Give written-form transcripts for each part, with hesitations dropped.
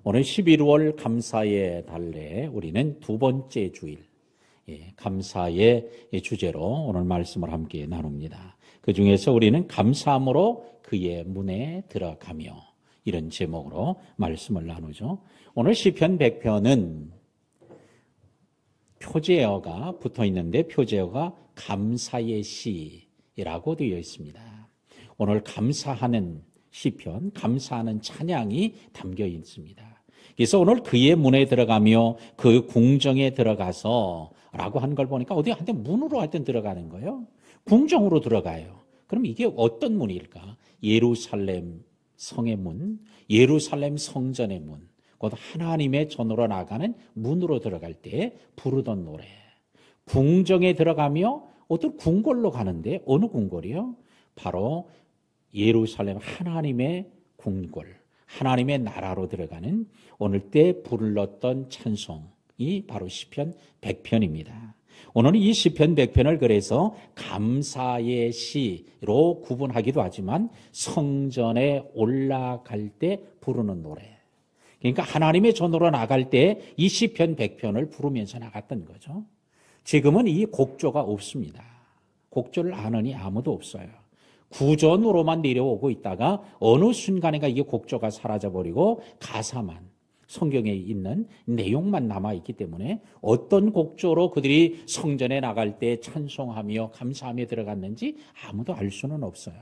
오늘 11월 감사의 달에 우리는 두 번째 주일, 감사의 주제로 오늘 말씀을 함께 나눕니다. 그 중에서 우리는 감사함으로 그의 문에 들어가며, 이런 제목으로 말씀을 나누죠. 오늘 시편 100편은 표제어가 붙어 있는데 표제어가 감사의 시라고 되어 있습니다. 오늘 감사하는 시편, 감사하는 찬양이 담겨 있습니다. 그래서 오늘 그의 문에 들어가며 그 궁정에 들어가서 라고 하는 걸 보니까 어디 한테 문으로 하여튼 들어가는 거예요. 궁정으로 들어가요. 그럼 이게 어떤 문일까? 예루살렘 성의 문, 예루살렘 성전의 문, 곧 하나님의 전으로 나가는 문으로 들어갈 때 부르던 노래. 궁정에 들어가며 어떤 궁궐로 가는데 어느 궁궐이요? 바로 예루살렘 하나님의 궁궐, 하나님의 나라로 들어가는 오늘 때 불렀던 찬송이 바로 시편 100편입니다. 오늘은 이 시편 100편을 그래서 감사의 시로 구분하기도 하지만 성전에 올라갈 때 부르는 노래. 그러니까 하나님의 전으로 나갈 때 이 시편 100편을 부르면서 나갔던 거죠. 지금은 이 곡조가 없습니다. 곡조를 아느니 아무도 없어요. 구전으로만 내려오고 있다가 어느 순간인가 이게 곡조가 사라져버리고 가사만, 성경에 있는 내용만 남아있기 때문에 어떤 곡조로 그들이 성전에 나갈 때 찬송하며 감사하며 들어갔는지 아무도 알 수는 없어요.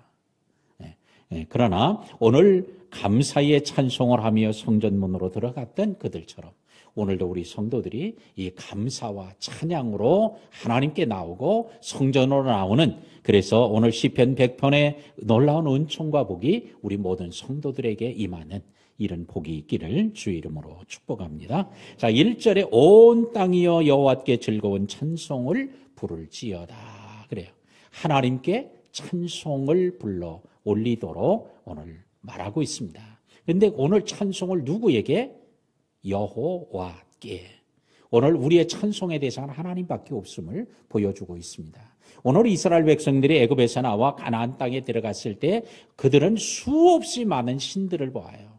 그러나 오늘 감사의 찬송을 하며 성전문으로 들어갔던 그들처럼 오늘도 우리 성도들이 이 감사와 찬양으로 하나님께 나오고 성전으로 나오는, 그래서 오늘 시편 100편의 놀라운 은총과 복이 우리 모든 성도들에게 임하는 이런 복이 있기를 주의 이름으로 축복합니다. 자, 1절에 온 땅이여 여호와께 즐거운 찬송을 부를지어다 그래요. 하나님께 찬송을 불러 올리도록 오늘 말하고 있습니다. 그런데 오늘 찬송을 누구에게? 여호와께. 오늘 우리의 찬송의 대상은 하나님밖에 없음을 보여주고 있습니다. 오늘 이스라엘 백성들이 애굽에서 나와 가나안 땅에 들어갔을 때 그들은 수없이 많은 신들을 보아요.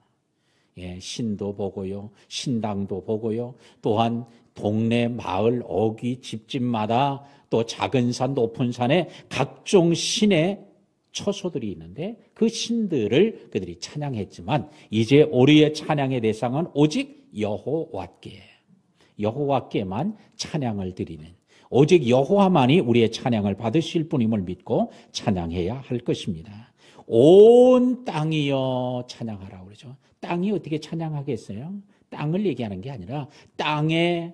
신도 보고요, 신당도 보고요, 또한 동네, 마을, 어귀, 집집마다 또 작은 산, 높은 산에 각종 신의 처소들이 있는데 그 신들을 그들이 찬양했지만 이제 우리의 찬양의 대상은 오직 여호와께만 찬양을 드리는, 오직 여호와만이 우리의 찬양을 받으실 분임을 믿고 찬양해야 할 것입니다. 온 땅이여 찬양하라 그러죠. 땅이 어떻게 찬양하겠어요? 땅을 얘기하는 게 아니라 땅을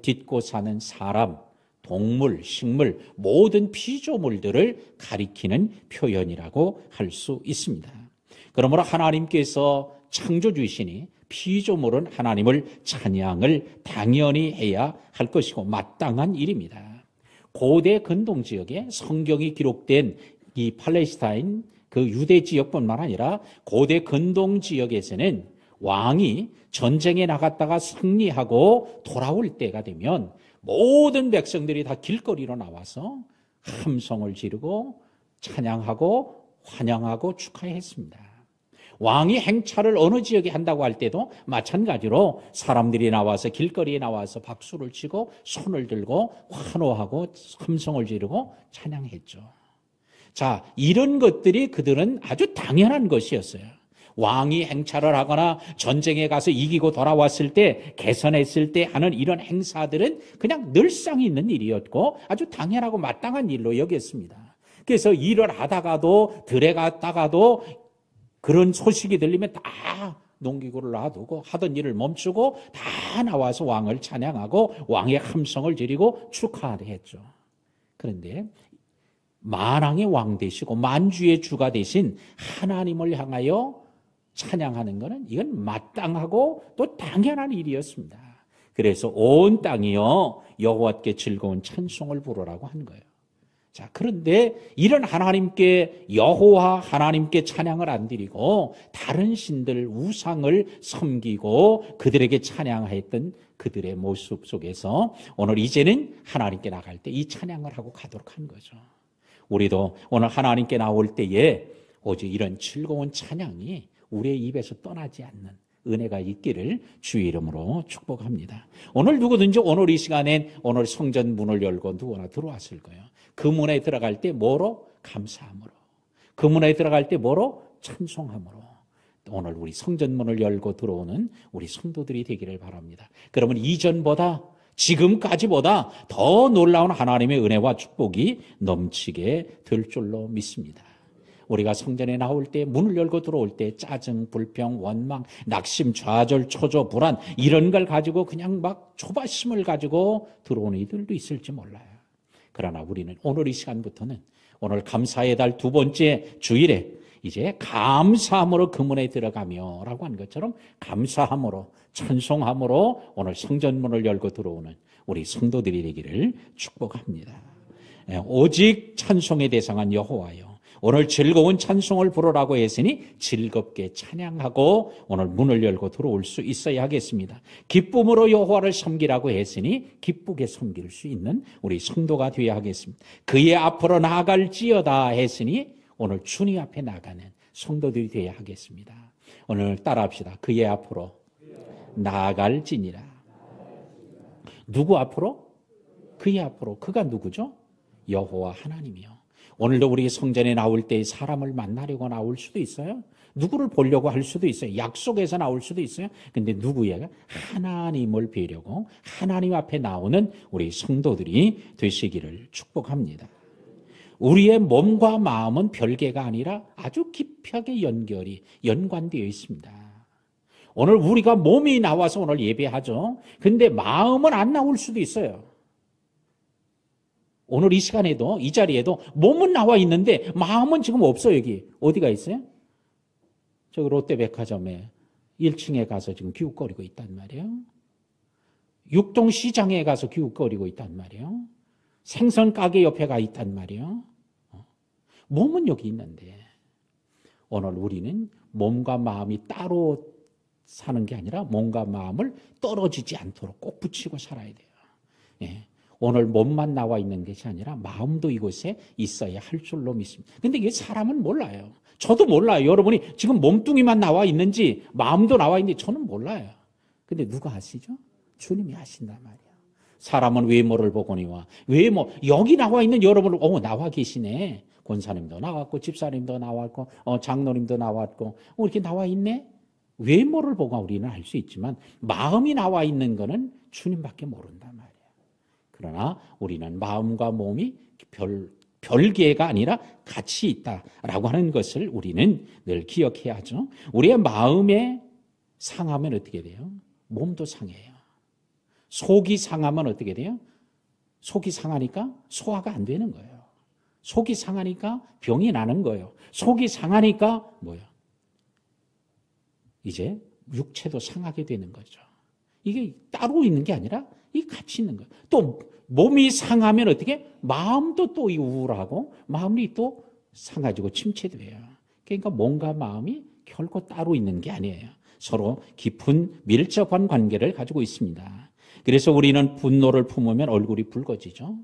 딛고 사는 사람, 동물, 식물, 모든 피조물들을 가리키는 표현이라고 할 수 있습니다. 그러므로 하나님께서 창조주이시니 피조물은 하나님을 찬양을 당연히 해야 할 것이고 마땅한 일입니다. 고대 근동 지역에 성경이 기록된 이 팔레스타인 그 유대 지역뿐만 아니라 고대 근동 지역에서는 왕이 전쟁에 나갔다가 승리하고 돌아올 때가 되면 모든 백성들이 다 길거리로 나와서 함성을 지르고 찬양하고 환영하고 축하했습니다. 왕이 행차를 어느 지역에 한다고 할 때도 마찬가지로 사람들이 나와서 길거리에 나와서 박수를 치고 손을 들고 환호하고 함성을 지르고 찬양했죠. 자, 이런 것들이 그들은 아주 당연한 것이었어요. 왕이 행차를 하거나 전쟁에 가서 이기고 돌아왔을 때, 개선했을 때 하는 이런 행사들은 그냥 늘상 있는 일이었고 아주 당연하고 마땅한 일로 여겼습니다. 그래서 일을 하다가도 들에 갔다가도 그런 소식이 들리면 다 농기구를 놔두고 하던 일을 멈추고 다 나와서 왕을 찬양하고 왕의 함성을 지르고 축하를 했죠. 그런데 만왕의 왕 되시고 만주의 주가 되신 하나님을 향하여 찬양하는 것은 이건 마땅하고 또 당연한 일이었습니다. 그래서 온 땅이여 여호와께 즐거운 찬송을 부르라고 한 거예요. 자, 그런데 이런 하나님께, 여호와 하나님께 찬양을 안 드리고 다른 신들 우상을 섬기고 그들에게 찬양했던 그들의 모습 속에서 오늘 이제는 하나님께 나갈 때 이 찬양을 하고 가도록 한 거죠. 우리도 오늘 하나님께 나올 때에 오직 이런 즐거운 찬양이 우리의 입에서 떠나지 않는 은혜가 있기를 주의 이름으로 축복합니다. 오늘 누구든지 오늘 이 시간엔 오늘 성전 문을 열고 누구나 들어왔을 거예요. 그 문에 들어갈 때 뭐로? 감사함으로. 그 문에 들어갈 때 뭐로? 찬송함으로. 오늘 우리 성전문을 열고 들어오는 우리 성도들이 되기를 바랍니다. 그러면 이전보다 지금까지보다 더 놀라운 하나님의 은혜와 축복이 넘치게 될 줄로 믿습니다. 우리가 성전에 나올 때, 문을 열고 들어올 때 짜증, 불평, 원망, 낙심, 좌절, 초조, 불안 이런 걸 가지고 그냥 막 조바심을 가지고 들어오는 이들도 있을지 몰라요. 그러나 우리는 오늘 이 시간부터는 오늘 감사의 달 두 번째 주일에 이제 감사함으로 그 문에 들어가며 라고 한 것처럼 감사함으로 찬송함으로 오늘 성전문을 열고 들어오는 우리 성도들이 되기를 축복합니다. 오직 찬송의 대상한 여호와여, 오늘 즐거운 찬송을 부르라고 했으니 즐겁게 찬양하고 오늘 문을 열고 들어올 수 있어야 하겠습니다. 기쁨으로 여호와를 섬기라고 했으니 기쁘게 섬길 수 있는 우리 성도가 되어야 하겠습니다. 그의 앞으로 나아갈지어다 했으니 오늘 주님 앞에 나가는 성도들이 되어야 하겠습니다. 오늘 따라합시다. 그의 앞으로 나아갈지니라. 누구 앞으로? 그의 앞으로. 그가 누구죠? 여호와 하나님이요. 오늘도 우리 성전에 나올 때 사람을 만나려고 나올 수도 있어요. 누구를 보려고 할 수도 있어요. 약속해서 나올 수도 있어요. 근데 누구예요? 하나님을 뵈려고 하나님 앞에 나오는 우리 성도들이 되시기를 축복합니다. 우리의 몸과 마음은 별개가 아니라 아주 깊하게 연관되어 있습니다. 오늘 우리가 몸이 나와서 오늘 예배하죠. 근데 마음은 안 나올 수도 있어요. 오늘 이 시간에도 이 자리에도 몸은 나와 있는데 마음은 지금 없어요. 여기 어디가 있어요? 저기 롯데백화점에 1층에 가서 지금 기웃거리고 있단 말이에요. 육동시장에 가서 기웃거리고 있단 말이에요. 생선 가게 옆에 가 있단 말이에요. 몸은 여기 있는데 오늘 우리는 몸과 마음이 따로 사는 게 아니라 몸과 마음을 떨어지지 않도록 꼭 붙이고 살아야 돼요. 예. 오늘 몸만 나와 있는 것이 아니라 마음도 이곳에 있어야 할 줄로 믿습니다. 근데 이게 사람은 몰라요. 저도 몰라요. 여러분이 지금 몸뚱이만 나와 있는지 마음도 나와 있는지 저는 몰라요. 근데 누가 아시죠? 주님이 아신단 말이에요. 사람은 외모를 보거니와 외모, 여기 나와 있는 여러분을 나와 계시네. 권사님도 나왔고 집사님도 나왔고 장로님도 나왔고 이렇게 나와 있네. 외모를 보고 우리는 알 수 있지만 마음이 나와 있는 거는 주님밖에 모른단 말이에요. 그러나 우리는 마음과 몸이 별개가 아니라 같이 있다라고 하는 것을 우리는 늘 기억해야 하죠. 우리의 마음에 상하면 어떻게 돼요? 몸도 상해요. 속이 상하면 어떻게 돼요? 속이 상하니까 소화가 안 되는 거예요. 속이 상하니까 병이 나는 거예요. 속이 상하니까 뭐예요? 이제 육체도 상하게 되는 거죠. 이게 따로 있는 게 아니라 이게 같이 있는 거예요. 또 몸이 상하면 어떻게? 마음도 또 우울하고 마음이 또 상해지고 침체돼요. 그러니까 몸과 마음이 결코 따로 있는 게 아니에요. 서로 깊은 밀접한 관계를 가지고 있습니다. 그래서 우리는 분노를 품으면 얼굴이 붉어지죠.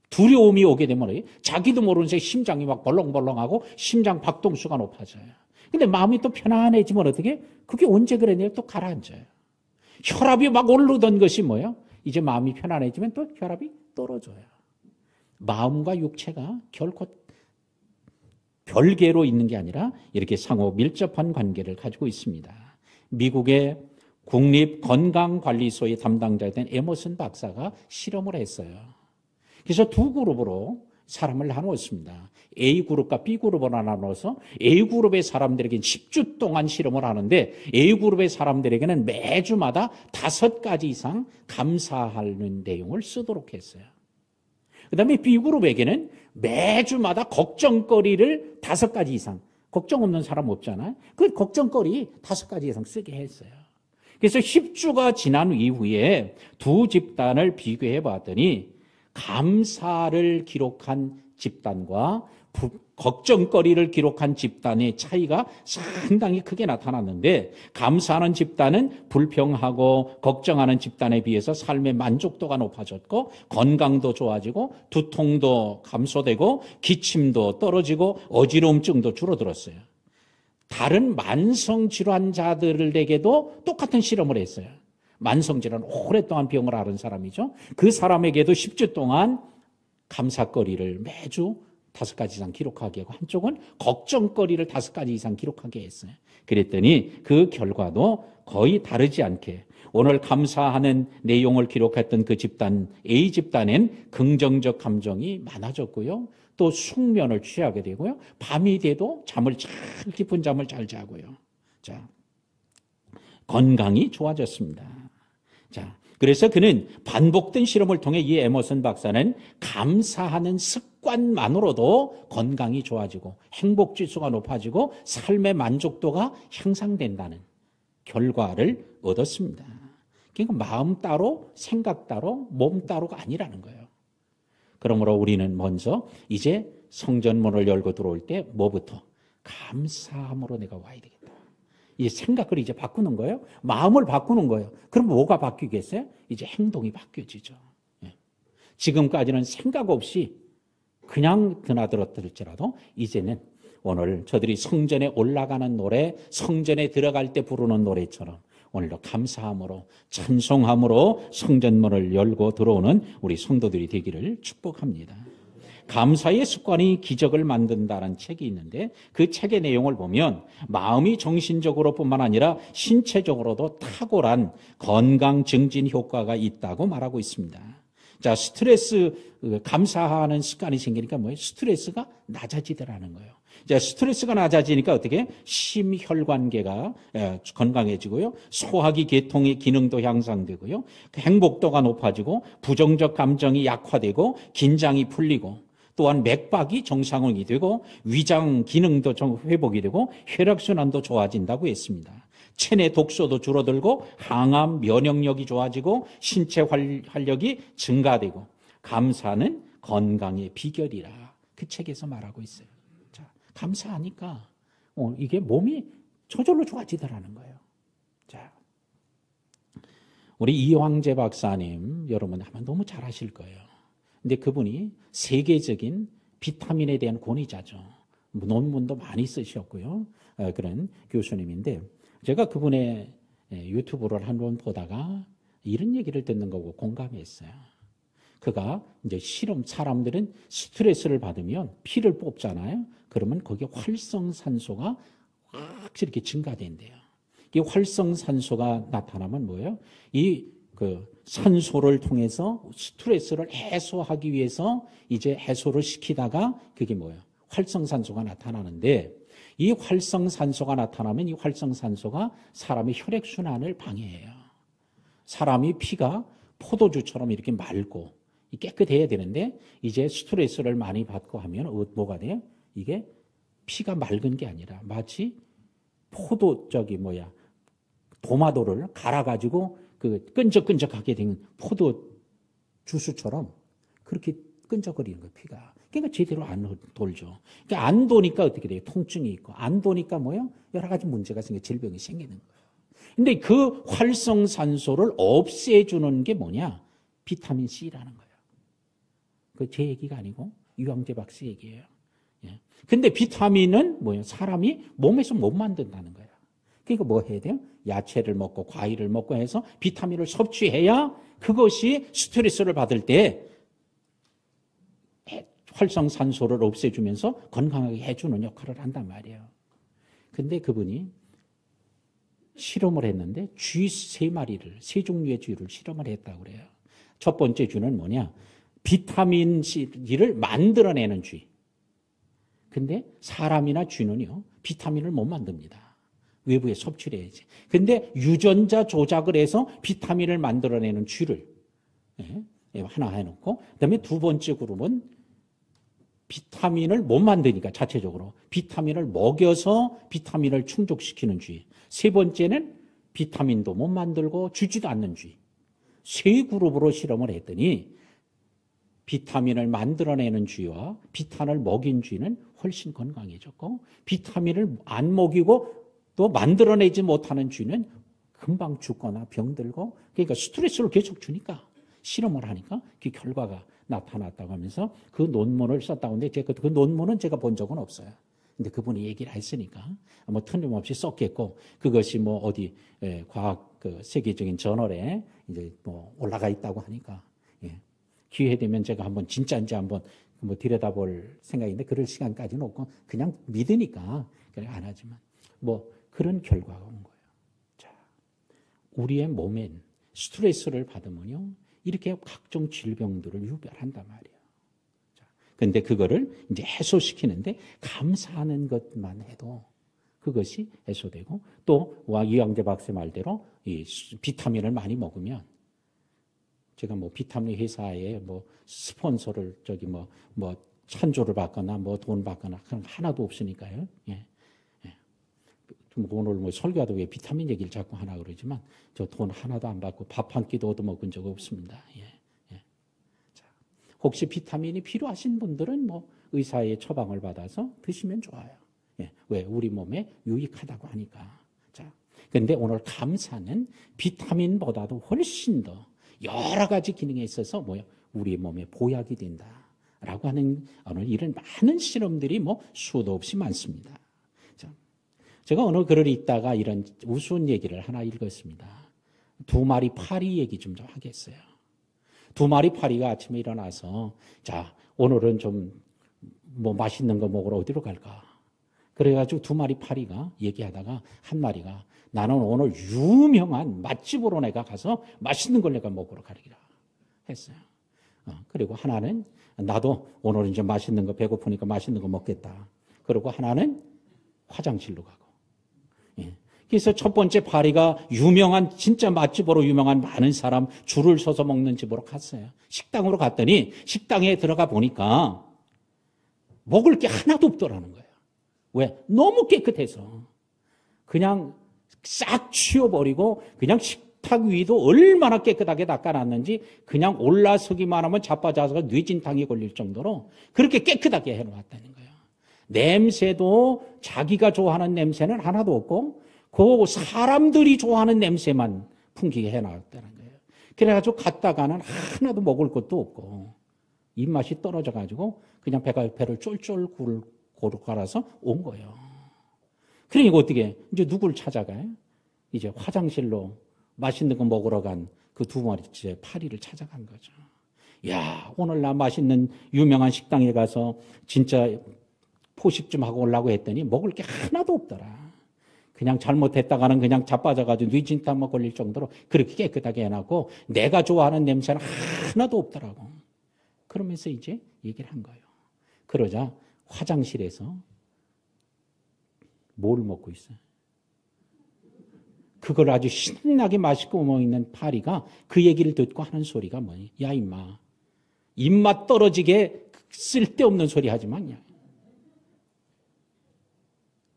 두려움이 오게 되면 자기도 모르는 사이에 심장이 막 벌렁벌렁하고 심장 박동수가 높아져요. 근데 마음이 또 편안해지면 어떻게? 그게 언제 그랬냐면 또 가라앉아요. 혈압이 막 오르던 것이 뭐예요? 이제 마음이 편안해지면 또 혈압이 떨어져요. 마음과 육체가 결코 별개로 있는 게 아니라 이렇게 상호 밀접한 관계를 가지고 있습니다. 미국의 국립건강관리소의 담당자였던 에머슨 박사가 실험을 했어요. 그래서 두 그룹으로 사람을 나누었습니다. A그룹과 B그룹으로 나눠서 A그룹의 사람들에게는 10주 동안 실험을 하는데 A그룹의 사람들에게는 매주마다 5가지 이상 감사하는 내용을 쓰도록 했어요. 그 다음에 B그룹에게는 매주마다 걱정거리를 5가지 이상, 걱정 없는 사람 없잖아요. 그 걱정거리 5가지 이상 쓰게 했어요. 그래서 10주가 지난 이후에 두 집단을 비교해 봤더니 감사를 기록한 집단과 걱정거리를 기록한 집단의 차이가 상당히 크게 나타났는데 감사하는 집단은 불평하고 걱정하는 집단에 비해서 삶의 만족도가 높아졌고 건강도 좋아지고 두통도 감소되고 기침도 떨어지고 어지러움증도 줄어들었어요. 다른 만성질환자들에게도 똑같은 실험을 했어요. 만성질환 오랫동안 병을 앓은 사람이죠. 그 사람에게도 10주 동안 감사거리를 매주 5가지 이상 기록하게 하고 한쪽은 걱정거리를 5가지 이상 기록하게 했어요. 그랬더니 그 결과도 거의 다르지 않게 오늘 감사하는 내용을 기록했던 그 집단 A 집단엔 긍정적 감정이 많아졌고요. 또 숙면을 취하게 되고요. 밤이 돼도 깊은 잠을 잘 자고요. 자, 건강이 좋아졌습니다. 자, 그래서 그는 반복된 실험을 통해 이 에머슨 박사는 감사하는 습관만으로도 건강이 좋아지고 행복 지수가 높아지고 삶의 만족도가 향상된다는 결과를 얻었습니다. 그러니까 마음 따로 생각 따로 몸 따로가 아니라는 거예요. 그러므로 우리는 먼저 이제 성전문을 열고 들어올 때 뭐부터? 감사함으로 내가 와야 되겠다. 이 생각을 이제 바꾸는 거예요. 마음을 바꾸는 거예요. 그럼 뭐가 바뀌겠어요? 이제 행동이 바뀌어지죠. 지금까지는 생각 없이 그냥 드나들었을지라도 이제는 오늘 저들이 성전에 올라가는 노래, 성전에 들어갈 때 부르는 노래처럼 오늘도 감사함으로 찬송함으로 성전문을 열고 들어오는 우리 성도들이 되기를 축복합니다. 감사의 습관이 기적을 만든다는 책이 있는데 그 책의 내용을 보면 마음이 정신적으로 뿐만 아니라 신체적으로도 탁월한 건강 증진 효과가 있다고 말하고 있습니다. 자, 감사하는 습관이 생기니까 뭐예요? 스트레스가 낮아지더라는 거예요. 자, 스트레스가 낮아지니까 어떻게? 심혈관계가 건강해지고요. 소화기 계통의 기능도 향상되고요. 행복도가 높아지고 부정적 감정이 약화되고 긴장이 풀리고 또한 맥박이 정상이 되고 위장 기능도 회복이 되고 혈액순환도 좋아진다고 했습니다. 체내 독소도 줄어들고 항암 면역력이 좋아지고 신체 활력이 증가되고 감사는 건강의 비결이라 그 책에서 말하고 있어요. 자, 감사하니까 이게 몸이 저절로 좋아지더라는 거예요. 자, 우리 이황재 박사님 여러분 아마 너무 잘 아실 거예요. 근데 그분이 세계적인 비타민에 대한 권위자죠. 논문도 많이 쓰셨고요. 그런 교수님인데 제가 그분의 유튜브를 한 번 보다가 이런 얘기를 듣는 거고 공감했어요. 그가 이제 사람들은 스트레스를 받으면 피를 뽑잖아요. 그러면 거기에 활성산소가 확 이렇게 증가된대요. 이 활성산소가 나타나면 뭐예요? 산소를 통해서 스트레스를 해소하기 위해서 이제 해소를 시키다가 그게 뭐예요? 활성산소가 나타나는데 이 활성산소가 나타나면 이 활성산소가 사람의 혈액순환을 방해해요. 사람이 피가 포도주처럼 이렇게 맑고 깨끗해야 되는데 이제 스트레스를 많이 받고 하면 뭐가 돼요? 이게 피가 맑은 게 아니라 마치 도마도를 갈아가지고 끈적끈적하게 된 포도 주스처럼 그렇게 끈적거리는 거예요, 피가. 그러니까 제대로 안 돌죠. 그러니까 안 도니까 어떻게 돼요? 통증이 있고. 안 도니까 뭐예요? 여러 가지 문제가 질병이 생기는 거예요. 근데 그 활성산소를 없애주는 게 뭐냐? 비타민 C라는 거예요. 그 제 얘기가 아니고 이황재 박사 얘기예요. 근데 비타민은 뭐예요? 사람이 몸에서 못 만든다는 거예요. 그러니까 뭐 해야 돼요? 야채를 먹고 과일을 먹고 해서 비타민을 섭취해야 그것이 스트레스를 받을 때 활성산소를 없애주면서 건강하게 해주는 역할을 한단 말이에요. 근데 그분이 실험을 했는데 쥐 3마리를, 3종류의 쥐를 실험을 했다고 그래요. 첫 번째 쥐는 뭐냐? 비타민 C를 만들어내는 쥐. 근데 사람이나 쥐는요, 비타민을 못 만듭니다. 외부에 섭취를 해야지. 근데 유전자 조작을 해서 비타민을 만들어내는 쥐를 하나 해놓고, 그 다음에 두 번째 그룹은 비타민을 못 만드니까 자체적으로 비타민을 먹여서 비타민을 충족시키는 쥐. 세 번째는 비타민도 못 만들고 주지도 않는 쥐. 세 그룹으로 실험을 했더니 비타민을 만들어내는 쥐와 비타민을 먹인 쥐는 훨씬 건강해졌고, 비타민을 안 먹이고 또 만들어내지 못하는 쥐는 금방 죽거나 병들고, 그러니까 스트레스를 계속 주니까 실험을 하니까 그 결과가 나타났다고 하면서 그 논문을 썼다고 하는데 제가 그 논문은 제가 본 적은 없어요. 근데 그분이 얘기를 했으니까 뭐 틀림없이 썼겠고, 그것이 뭐 어디 과학 그 세계적인 저널에 이제 뭐 올라가 있다고 하니까, 예. 기회 되면 제가 한번 진짜인지 한번 뭐 들여다볼 생각인데 그럴 시간까지는 없고 그냥 믿으니까 그냥 안 하지만 뭐 그런 결과가 온 거예요. 자, 우리의 몸엔 스트레스를 받으면요 이렇게 각종 질병들을 유발한단 말이에요. 자, 근데 그거를 이제 해소시키는데 감사하는 것만 해도 그것이 해소되고, 또 이광재 박사 말대로 이 비타민을 많이 먹으면, 제가 뭐 비타민 회사에 뭐 스폰서를 뭐 찬조를 받거나 뭐 돈 받거나 그런 거 하나도 없으니까요. 예. 예. 오늘 뭐 설교하다 왜 비타민 얘기를 자꾸 하나 그러지만 저 돈 하나도 안 받고 밥 한 끼도 얻어먹은 적 없습니다. 예. 예. 자, 혹시 비타민이 필요하신 분들은 뭐 의사의 처방을 받아서 드시면 좋아요. 예. 왜? 우리 몸에 유익하다고 하니까. 자, 근데 오늘 감사는 비타민보다도 훨씬 더 여러 가지 기능에 있어서 우리 몸에 보약이 된다라고 하는 오늘 이런 많은 실험들이 뭐 수도 없이 많습니다. 자, 제가 어느 글을 읽다가 이런 우스운 얘기를 하나 읽었습니다. 두 마리 파리 얘기 좀 하겠어요. 두 마리 파리가 아침에 일어나서, 자, 오늘은 좀 뭐 맛있는 거 먹으러 어디로 갈까? 그래가지고 두 마리 파리가 얘기하다가 한 마리가, 나는 오늘 유명한 맛집으로 내가 가서 맛있는 걸 내가 먹으러 가리라 했어요. 그리고 하나는, 나도 오늘은 좀 맛있는 거, 배고프니까 맛있는 거 먹겠다. 그리고 하나는 화장실로 가고. 예. 그래서 첫 번째 파리가 유명한, 진짜 맛집으로 유명한 많은 사람 줄을 서서 먹는 집으로 갔어요. 식당으로 갔더니 식당에 들어가 보니까 먹을 게 하나도 없더라는 거예요. 왜? 너무 깨끗해서. 그냥 싹 치워버리고 그냥 식탁 위도 얼마나 깨끗하게 닦아놨는지 그냥 올라서기만 하면 자빠져서 뇌진탕이 걸릴 정도로 그렇게 깨끗하게 해놓았다는 거예요. 냄새도 자기가 좋아하는 냄새는 하나도 없고 그 사람들이 좋아하는 냄새만 풍기게 해놨다는 거예요. 그래가지고 갔다가는 하나도 먹을 것도 없고 입맛이 떨어져가지고 그냥 배를 쫄쫄 고루 갈아서 온 거예요. 그러니까 어떻게 이제 누굴 찾아가요? 이제 화장실로 맛있는 거 먹으러 간 그 두 마리째 파리를 찾아간 거죠. 야, 오늘 나 맛있는 유명한 식당에 가서 진짜 포식 좀 하고 오려고 했더니 먹을 게 하나도 없더라. 그냥 잘못했다가는 그냥 자빠져가지고 뇌진탕만 걸릴 정도로 그렇게 깨끗하게 해놨고 내가 좋아하는 냄새는 하나도 없더라고. 그러면서 이제 얘기를 한 거예요. 그러자 화장실에서 뭘 먹고 있어요? 그걸 아주 신나게 맛있고 먹는 파리가 그 얘기를 듣고 하는 소리가 뭐니? 야, 임마. 입맛 떨어지게 쓸데없는 소리 하지 마냐.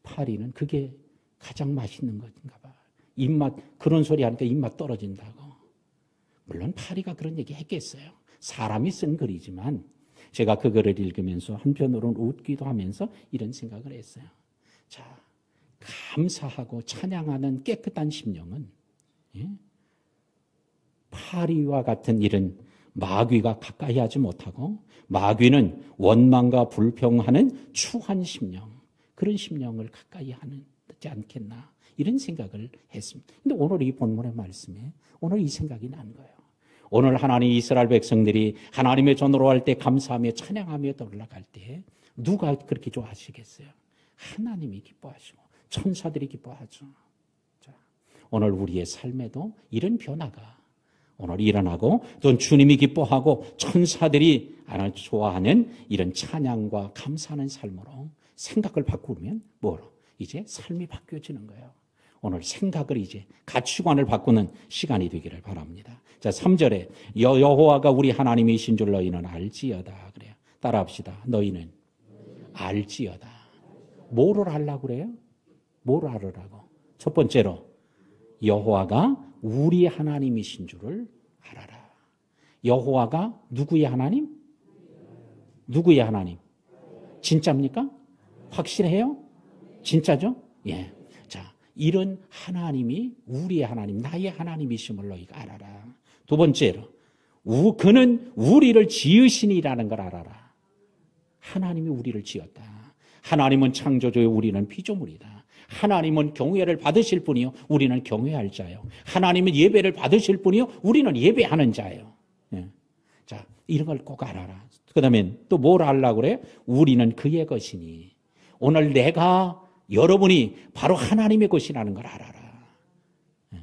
파리는 그게 가장 맛있는 것인가 봐. 입맛, 그런 소리 하니까 입맛 떨어진다고. 물론 파리가 그런 얘기 했겠어요. 사람이 쓴 글이지만 제가 그 글을 읽으면서 한편으로는 웃기도 하면서 이런 생각을 했어요. 자, 감사하고 찬양하는 깨끗한 심령은 파리와 같은 이런 마귀가 가까이 하지 못하고, 마귀는 원망과 불평하는 추한 심령, 그런 심령을 가까이 하지 않겠나 이런 생각을 했습니다. 근데 오늘 이 본문의 말씀에 오늘 이 생각이 난 거예요. 오늘 하나님 이스라엘 백성들이 하나님의 전으로 할 때 감사하며 찬양하며 올라갈 때 누가 그렇게 좋아하시겠어요? 하나님이 기뻐하시고 천사들이 기뻐하죠. 자, 오늘 우리의 삶에도 이런 변화가 오늘 일어나고 또 주님이 기뻐하고 천사들이 좋아하는 이런 찬양과 감사하는 삶으로 생각을 바꾸면 뭐로? 이제 삶이 바뀌어지는 거예요. 오늘 생각을 이제 가치관을 바꾸는 시간이 되기를 바랍니다. 자, 3절에 여호와가 우리 하나님이신 줄 너희는 알지어다 그래요. 따라합시다. 너희는 알지어다. 뭐를 알라고 그래요? 뭘 알으라고? 첫 번째로 여호와가 우리 하나님이신 줄을 알아라. 여호와가 누구의 하나님? 누구의 하나님? 진짜입니까? 확실해요? 진짜죠? 예. 자, 이런 하나님이 우리의 하나님, 나의 하나님이심을 너희가 알아라. 두 번째로 그는 우리를 지으시니라는 걸 알아라. 하나님이 우리를 지었다. 하나님은 창조주요, 우리는 피조물이다. 하나님은 경외를 받으실 분이요, 우리는 경외할 자요. 하나님은 예배를 받으실 분이요, 우리는 예배하는 자예요. 예. 자, 이런 걸 꼭 알아라. 그 다음에 또 뭘 알라고 그래? 우리는 그의 것이니. 오늘 내가, 여러분이 바로 하나님의 것이라는 걸 알아라. 예.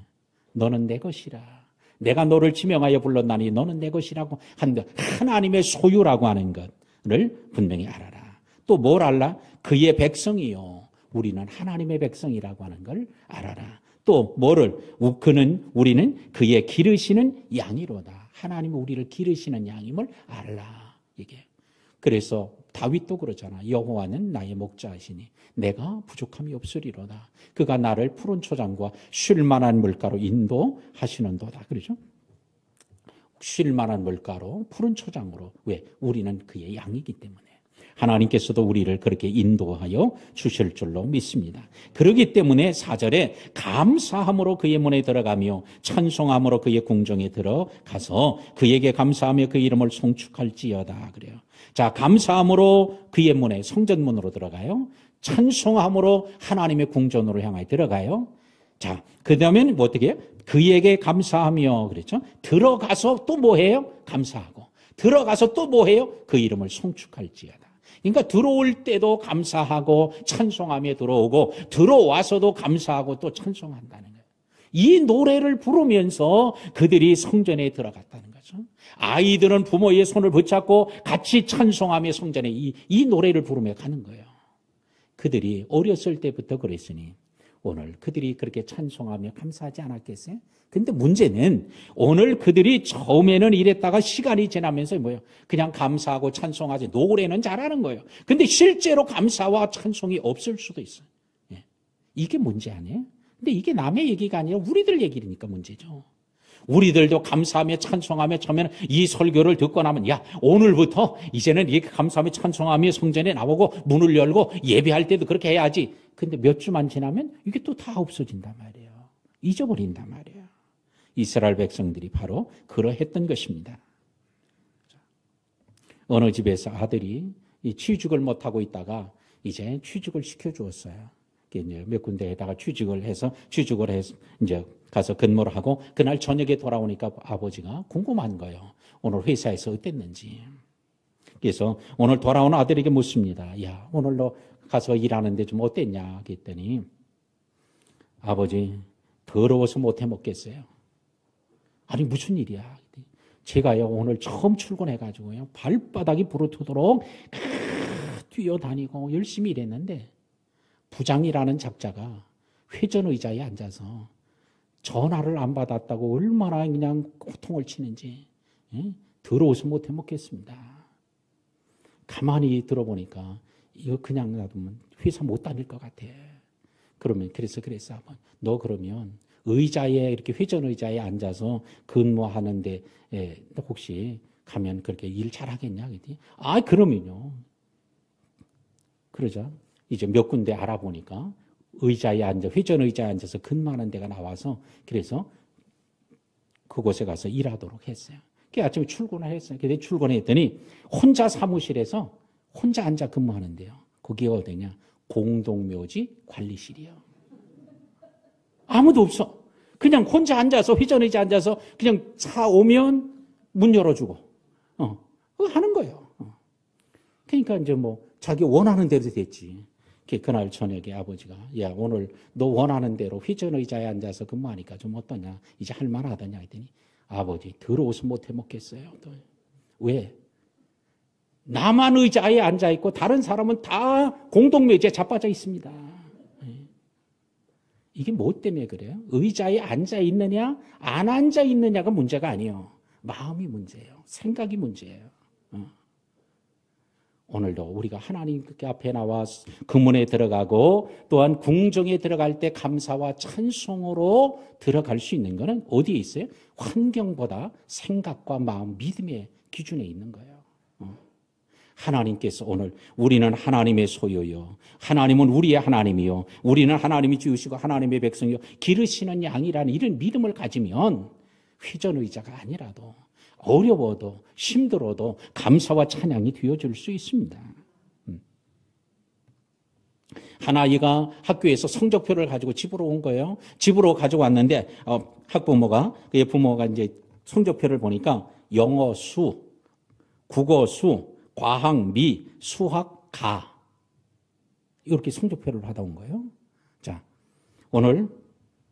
너는 내 것이라. 내가 너를 지명하여 불렀나니 너는 내 것이라고 한다. 하나님의 소유라고 하는 것을 분명히 알아라. 또 뭘 알라? 그의 백성이요, 우리는 하나님의 백성이라고 하는 걸 알아라. 또 뭐를? 우리는 그의 기르시는 양이로다. 하나님은 우리를 기르시는 양임을 알라. 이게. 그래서 다윗도 그러잖아. 여호와는 나의 목자이시니 내가 부족함이 없으리로다. 그가 나를 푸른 초장과 쉴 만한 물가로 인도하시는도다. 그러죠? 쉴 만한 물가로 푸른 초장으로. 왜? 우리는 그의 양이기 때문에. 하나님께서도 우리를 그렇게 인도하여 주실 줄로 믿습니다. 그렇기 때문에 4절에 감사함으로 그의 문에 들어가며 찬송함으로 그의 궁정에 들어가서 그에게 감사하며 그 이름을 송축할지어다. 그래요. 자, 감사함으로 그의 문에, 성전문으로 들어가요. 찬송함으로 하나님의 궁전으로 향하여 들어가요. 자, 그 다음에는 뭐 어떻게 해요? 그에게 감사하며 그랬죠. 들어가서 또 뭐 해요? 감사하고. 들어가서 또 뭐 해요? 그 이름을 송축할지어다. 그러니까 들어올 때도 감사하고 찬송하며 들어오고 들어와서도 감사하고 또 찬송한다는 거예요. 이 노래를 부르면서 그들이 성전에 들어갔다는 거죠. 아이들은 부모의 손을 붙잡고 같이 찬송하며 성전에 이 노래를 부르며 가는 거예요. 그들이 어렸을 때부터 그랬으니 오늘 그들이 그렇게 찬송하며 감사하지 않았겠어요? 근데 문제는 오늘 그들이 처음에는 이랬다가 시간이 지나면서 뭐예요? 그냥 감사하고 찬송하지, 노래는 잘하는 거예요. 근데 실제로 감사와 찬송이 없을 수도 있어요. 예. 이게 문제 아니에요? 근데 이게 남의 얘기가 아니라 우리들 얘기니까 문제죠. 우리들도 감사하며 찬송하며 처음에는 이 설교를 듣고 나면 야, 오늘부터 이제는 이렇게 감사하며 찬송하며 성전에 나오고 문을 열고 예배할 때도 그렇게 해야지. 근데 몇 주만 지나면 이게 또 다 없어진단 말이에요. 잊어버린단 말이에요. 이스라엘 백성들이 바로 그러했던 것입니다. 어느 집에서 아들이 취직을 못하고 있다가 이제 취직을 시켜주었어요. 이제 몇 군데에다가 취직을 해서 이제 가서 근무를 하고 그날 저녁에 돌아오니까 아버지가 궁금한 거예요. 오늘 회사에서 어땠는지. 그래서 오늘 돌아온 아들에게 묻습니다. 야, 오늘 너 가서 일하는데 좀 어땠냐? 그랬더니 아버지, 더러워서 못해 먹겠어요. 아니, 무슨 일이야? 제가요, 오늘 처음 출근해가지고요, 발바닥이 부르트도록 뛰어다니고 열심히 일했는데 부장이라는 작자가 회전 의자에 앉아서 전화를 안 받았다고 얼마나 그냥 고통을 치는지, 더러워서 못해 먹겠습니다. 가만히 들어보니까 이거 그냥 놔두면 회사 못 다닐 것 같아. 그래서 너 그러면 의자에, 이렇게 회전 의자에 앉아서 근무하는데 혹시 가면 그렇게 일 잘하겠냐? 그랬더니 아, 그러면요. 그러자 이제 몇 군데 알아보니까 회전 의자에 앉아서 근무하는 데가 나와서 그래서 그곳에 가서 일하도록 했어요. 아침에 출근을 했어요. 그래서 출근했더니 혼자 사무실에서 혼자 앉아 근무하는데요. 거기가 어디냐? 공동묘지 관리실이요. 아무도 없어. 그냥 혼자 앉아서, 회전의자에 앉아서 그냥 차 오면 문 열어주고, 그거 하는 거예요. 그러니까 이제 뭐 자기 원하는 대로 됐지. 그날 저녁에 아버지가 야, 오늘 너 원하는 대로 회전의자에 앉아서 근무하니까 좀 어떠냐? 이제 할만하더냐? 했더니 아버지, 더러워서 못해 먹겠어요. 또. 왜? 나만 의자에 앉아있고 다른 사람은 다 공동묘지에 자빠져 있습니다. 이게 뭐 때문에 그래요? 의자에 앉아있느냐 안 앉아있느냐가 문제가 아니에요. 마음이 문제예요. 생각이 문제예요. 오늘도 우리가 하나님 앞에 나와 금문에 들어가고 또한 궁정에 들어갈 때 감사와 찬송으로 들어갈 수 있는 것은 어디에 있어요? 환경보다 생각과 마음, 믿음의 기준에 있는 거예요. 하나님께서 오늘 우리는 하나님의 소유요, 하나님은 우리의 하나님이요, 우리는 하나님이 지으시고 하나님의 백성이요, 기르시는 양이라는 이런 믿음을 가지면 회전의자가 아니라도 어려워도 힘들어도 감사와 찬양이 되어줄 수 있습니다. 한 아이가 학교에서 성적표를 가지고 집으로 온 거예요. 집으로 가져왔는데 학부모가 그의 부모가 이제 성적표를 보니까 영어 수, 국어 수, 과학 미, 수학 가 이렇게 성적표를 받아온 거예요. 자, 오늘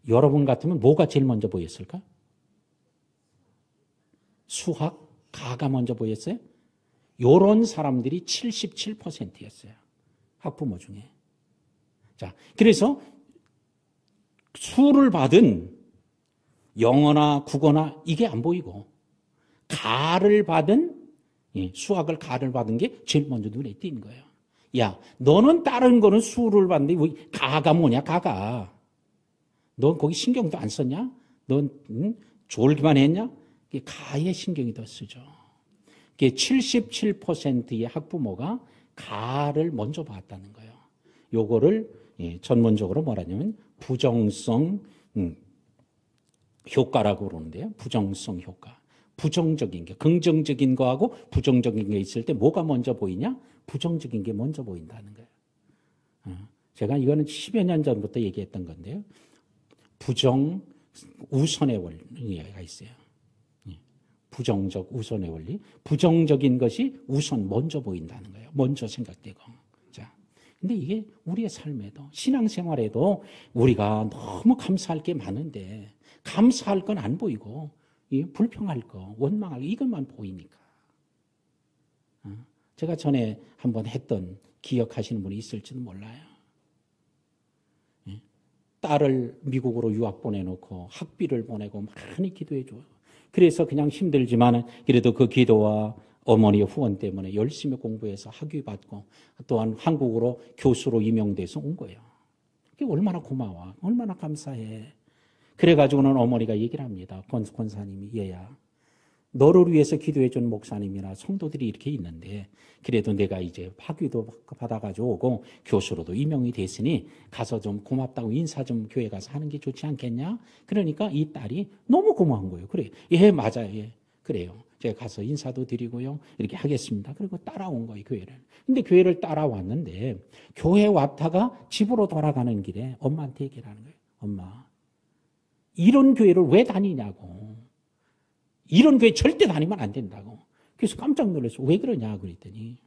여러분 같으면 뭐가 제일 먼저 보였을까? 수학 가가 먼저 보였어요? 요런 사람들이 77%였어요. 학부모 중에. 자, 그래서 수를 받은 영어나 국어나 이게 안 보이고 가를 받은 수학을 가를 받은 게 제일 먼저 눈에 띄는 거예요. 야, 너는 다른 거는 수를 받는데 왜 가가 뭐냐, 가가. 넌 거기 신경도 안 썼냐? 넌 졸기만 했냐? 가에 신경이 더 쓰죠. 77%의 학부모가 가를 먼저 봤다는 거예요. 요거를 전문적으로 뭐라냐면 부정성 효과라고 그러는데요. 부정성 효과. 부정적인 게, 긍정적인 거하고 부정적인 게 있을 때 뭐가 먼저 보이냐? 부정적인 게 먼저 보인다는 거예요. 제가 이거는 10여 년 전부터 얘기했던 건데요. 부정 우선의 원리가 있어요. 부정적 우선의 원리. 부정적인 것이 우선 먼저 보인다는 거예요. 먼저 생각되고. 자, 근데 이게 우리의 삶에도, 신앙생활에도 우리가 너무 감사할 게 많은데 감사할 건 안 보이고 불평할 거, 원망할 거 이것만 보이니까. 제가 전에 한번 했던 기억하시는 분이 있을지도 몰라요. 딸을 미국으로 유학 보내놓고 학비를 보내고 많이 기도해 줘요. 그래서 그냥 힘들지만 그래도 그 기도와 어머니의 후원 때문에 열심히 공부해서 학위 받고 또한 한국으로 교수로 임용돼서 온 거예요. 그게 얼마나 고마워. 얼마나 감사해. 그래가지고는 어머니가 얘기를 합니다. 권사님이, 얘야, 너를 위해서 기도해 준 목사님이나 성도들이 이렇게 있는데 그래도 내가 이제 학위도 받아가지고 오고 교수로도 임용이 됐으니 가서 좀 고맙다고 인사 좀 교회 가서 하는 게 좋지 않겠냐? 그러니까 이 딸이 너무 고마운 거예요. 그래, 예, 맞아요. 예, 그래요. 제가 가서 인사도 드리고요. 이렇게 하겠습니다. 그리고 따라온 거예요, 교회를. 근데 교회를 따라왔는데 교회 왔다가 집으로 돌아가는 길에 엄마한테 얘기를 하는 거예요. 엄마, 이런 교회를 왜 다니냐고. 이런 교회 절대 다니면 안 된다고. 그래서 깜짝 놀라서 왜 그러냐 그랬더니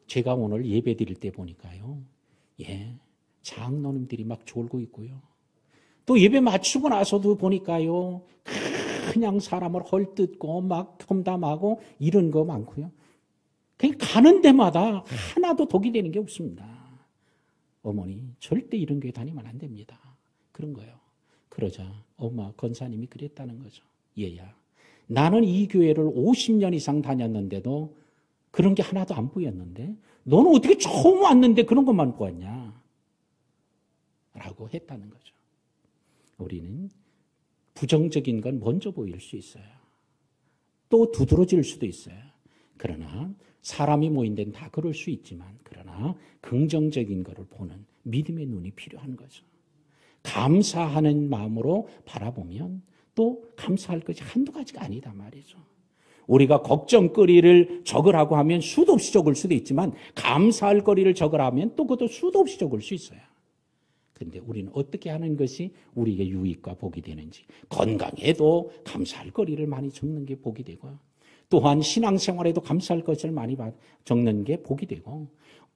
제가 오늘 예배 드릴 때 보니까요. 예, 장로님들이 막 졸고 있고요. 또 예배 마치고 나서도 보니까요. 그냥 사람을 헐뜯고 막 험담하고 이런 거 많고요. 그냥 가는 데마다 하나도 독이 되는 게 없습니다. 어머니, 절대 이런 교회 다니면 안 됩니다. 그런 거예요. 그러자 엄마 권사님이 그랬다는 거죠. 얘야, 나는 이 교회를 50년 이상 다녔는데도 그런 게 하나도 안 보였는데 너는 어떻게 처음 왔는데 그런 것만 보았냐? 라고 했다는 거죠. 우리는 부정적인 건 먼저 보일 수 있어요. 또 두드러질 수도 있어요. 그러나 사람이 모인 데는 다 그럴 수 있지만 그러나 긍정적인 것을 보는 믿음의 눈이 필요한 거죠. 감사하는 마음으로 바라보면 또 감사할 것이 한두 가지가 아니다 말이죠. 우리가 걱정거리를 적으라고 하면 수도 없이 적을 수도 있지만 감사할 거리를 적으라 하면 또 그것도 수도 없이 적을 수 있어요. 그런데 우리는 어떻게 하는 것이 우리에게 유익과 복이 되는지, 건강에도 감사할 거리를 많이 적는 게 복이 되고 또한 신앙생활에도 감사할 것을 많이 적는 게 복이 되고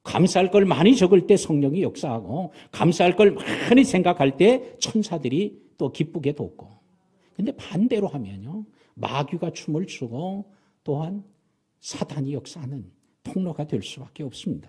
감사할 걸 많이 적을 때 성령이 역사하고 감사할 걸 많이 생각할 때 천사들이 또 기쁘게 돕고. 근데 반대로 하면요, 마귀가 춤을 추고 또한 사탄이 역사하는 통로가 될 수밖에 없습니다.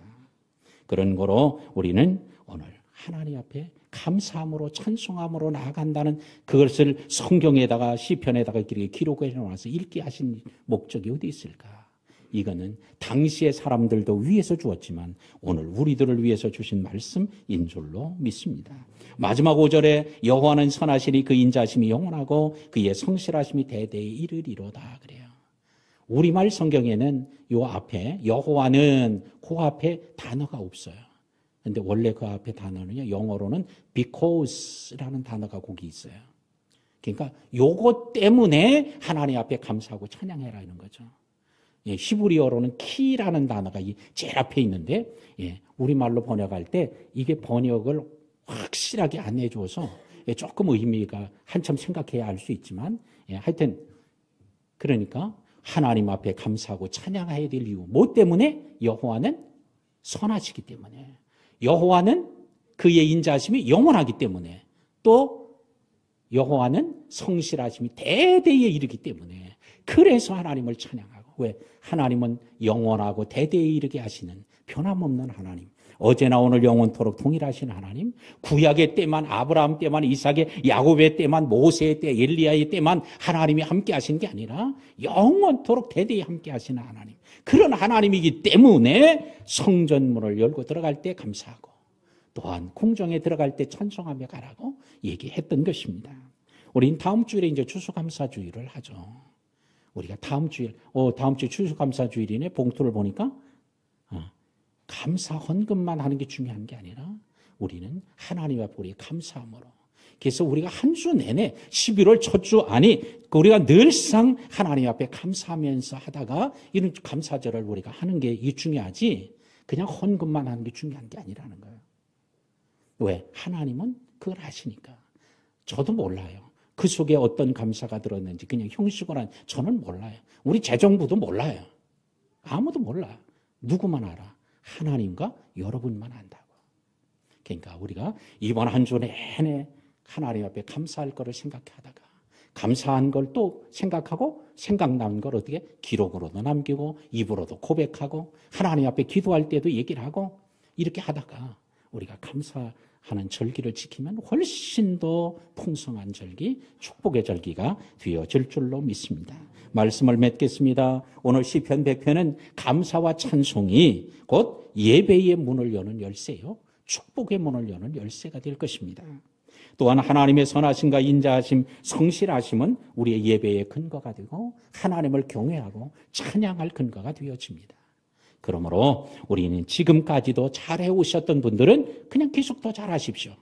그런 거로 우리는 오늘 하나님 앞에 감사함으로 찬송함으로 나아간다는 그것을 성경에다가 시편에다가 이렇게 기록해 놓아서 읽게 하신 목적이 어디 있을까? 이거는 당시의 사람들도 위해서 주었지만 오늘 우리들을 위해서 주신 말씀인 줄로 믿습니다. 마지막 5절에 여호와는 선하시니 그 인자하심이 영원하고 그의 성실하심이 대대에 이르리로다 그래요. 우리말 성경에는 요 앞에 여호와는 그 앞에 단어가 없어요. 근데 원래 그 앞에 단어는요, 영어로는 because라는 단어가 거기 있어요. 그러니까 요것 때문에 하나님 앞에 감사하고 찬양해라 이런 거죠. 예, 히브리어로는 키라는 단어가 제일 앞에 있는데, 예, 우리말로 번역할 때 이게 번역을 확실하게 안 해줘서 예, 조금 의미가 한참 생각해야 알 수 있지만, 예, 하여튼 그러니까 하나님 앞에 감사하고 찬양해야 될 이유. 뭐 때문에? 여호와는 선하시기 때문에. 여호와는 그의 인자하심이 영원하기 때문에. 또 여호와는 성실하심이 대대에 이르기 때문에. 그래서 하나님을 찬양하고. 왜? 하나님은 영원하고 대대에 이르게 하시는 변함없는 하나님. 어제나 오늘 영원토록 동일하신 하나님. 구약의 때만, 아브라함 때만, 이삭의, 야곱의 때만, 모세의 때, 엘리야의 때만 하나님이 함께 하신 게 아니라 영원토록 대대에 함께 하시는 하나님. 그런 하나님이기 때문에 성전문을 열고 들어갈 때 감사하고 또한 궁정에 들어갈 때 찬송하며 가라고 얘기했던 것입니다. 우린 다음 주일에 이제 추수감사주일을 하죠. 우리가 다음 주 추수감사주일이네. 봉투를 보니까 감사 헌금만 하는 게 중요한 게 아니라 우리는 하나님 앞에 우리 감사함으로. 그래서 우리가 한 주 내내 11월 첫 주 아니 우리가 늘상 하나님 앞에 감사하면서 하다가 이런 감사절을 우리가 하는 게 이게 중요하지 그냥 헌금만 하는 게 중요한 게 아니라는 거예요. 왜? 하나님은 그걸 아시니까. 저도 몰라요. 그 속에 어떤 감사가 들었는지 그냥 형식으로 저는 몰라요. 우리 재정부도 몰라요. 아무도 몰라. 누구만 알아? 하나님과 여러분만 안다고. 그러니까 우리가 이번 한 주 내내 하나님 앞에 감사할 거를 생각하다가 감사한 걸 또 생각하고 생각난 걸 어떻게 기록으로도 남기고 입으로도 고백하고 하나님 앞에 기도할 때도 얘기를 하고 이렇게 하다가 우리가 감사하는 절기를 지키면 훨씬 더 풍성한 절기, 축복의 절기가 되어질 줄로 믿습니다. 말씀을 맺겠습니다. 오늘 시편 100편은 감사와 찬송이 곧 예배의 문을 여는 열쇠요. 축복의 문을 여는 열쇠가 될 것입니다. 또한 하나님의 선하심과 인자하심, 성실하심은 우리의 예배의 근거가 되고 하나님을 경외하고 찬양할 근거가 되어집니다. 그러므로 우리는 지금까지도 잘해오셨던 분들은 그냥 계속 더 잘하십시오.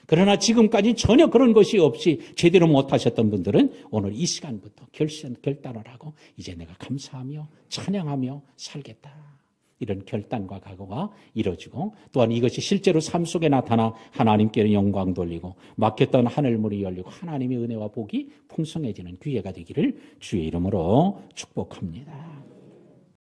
그러나 지금까지 전혀 그런 것이 없이 제대로 못하셨던 분들은 오늘 이 시간부터 결단을 하고 이제 내가 감사하며 찬양하며 살겠다. 이런 결단과 각오가 이루어지고 또한 이것이 실제로 삶 속에 나타나 하나님께 영광 돌리고 막혔던 하늘문이 열리고 하나님의 은혜와 복이 풍성해지는 기회가 되기를 주의 이름으로 축복합니다.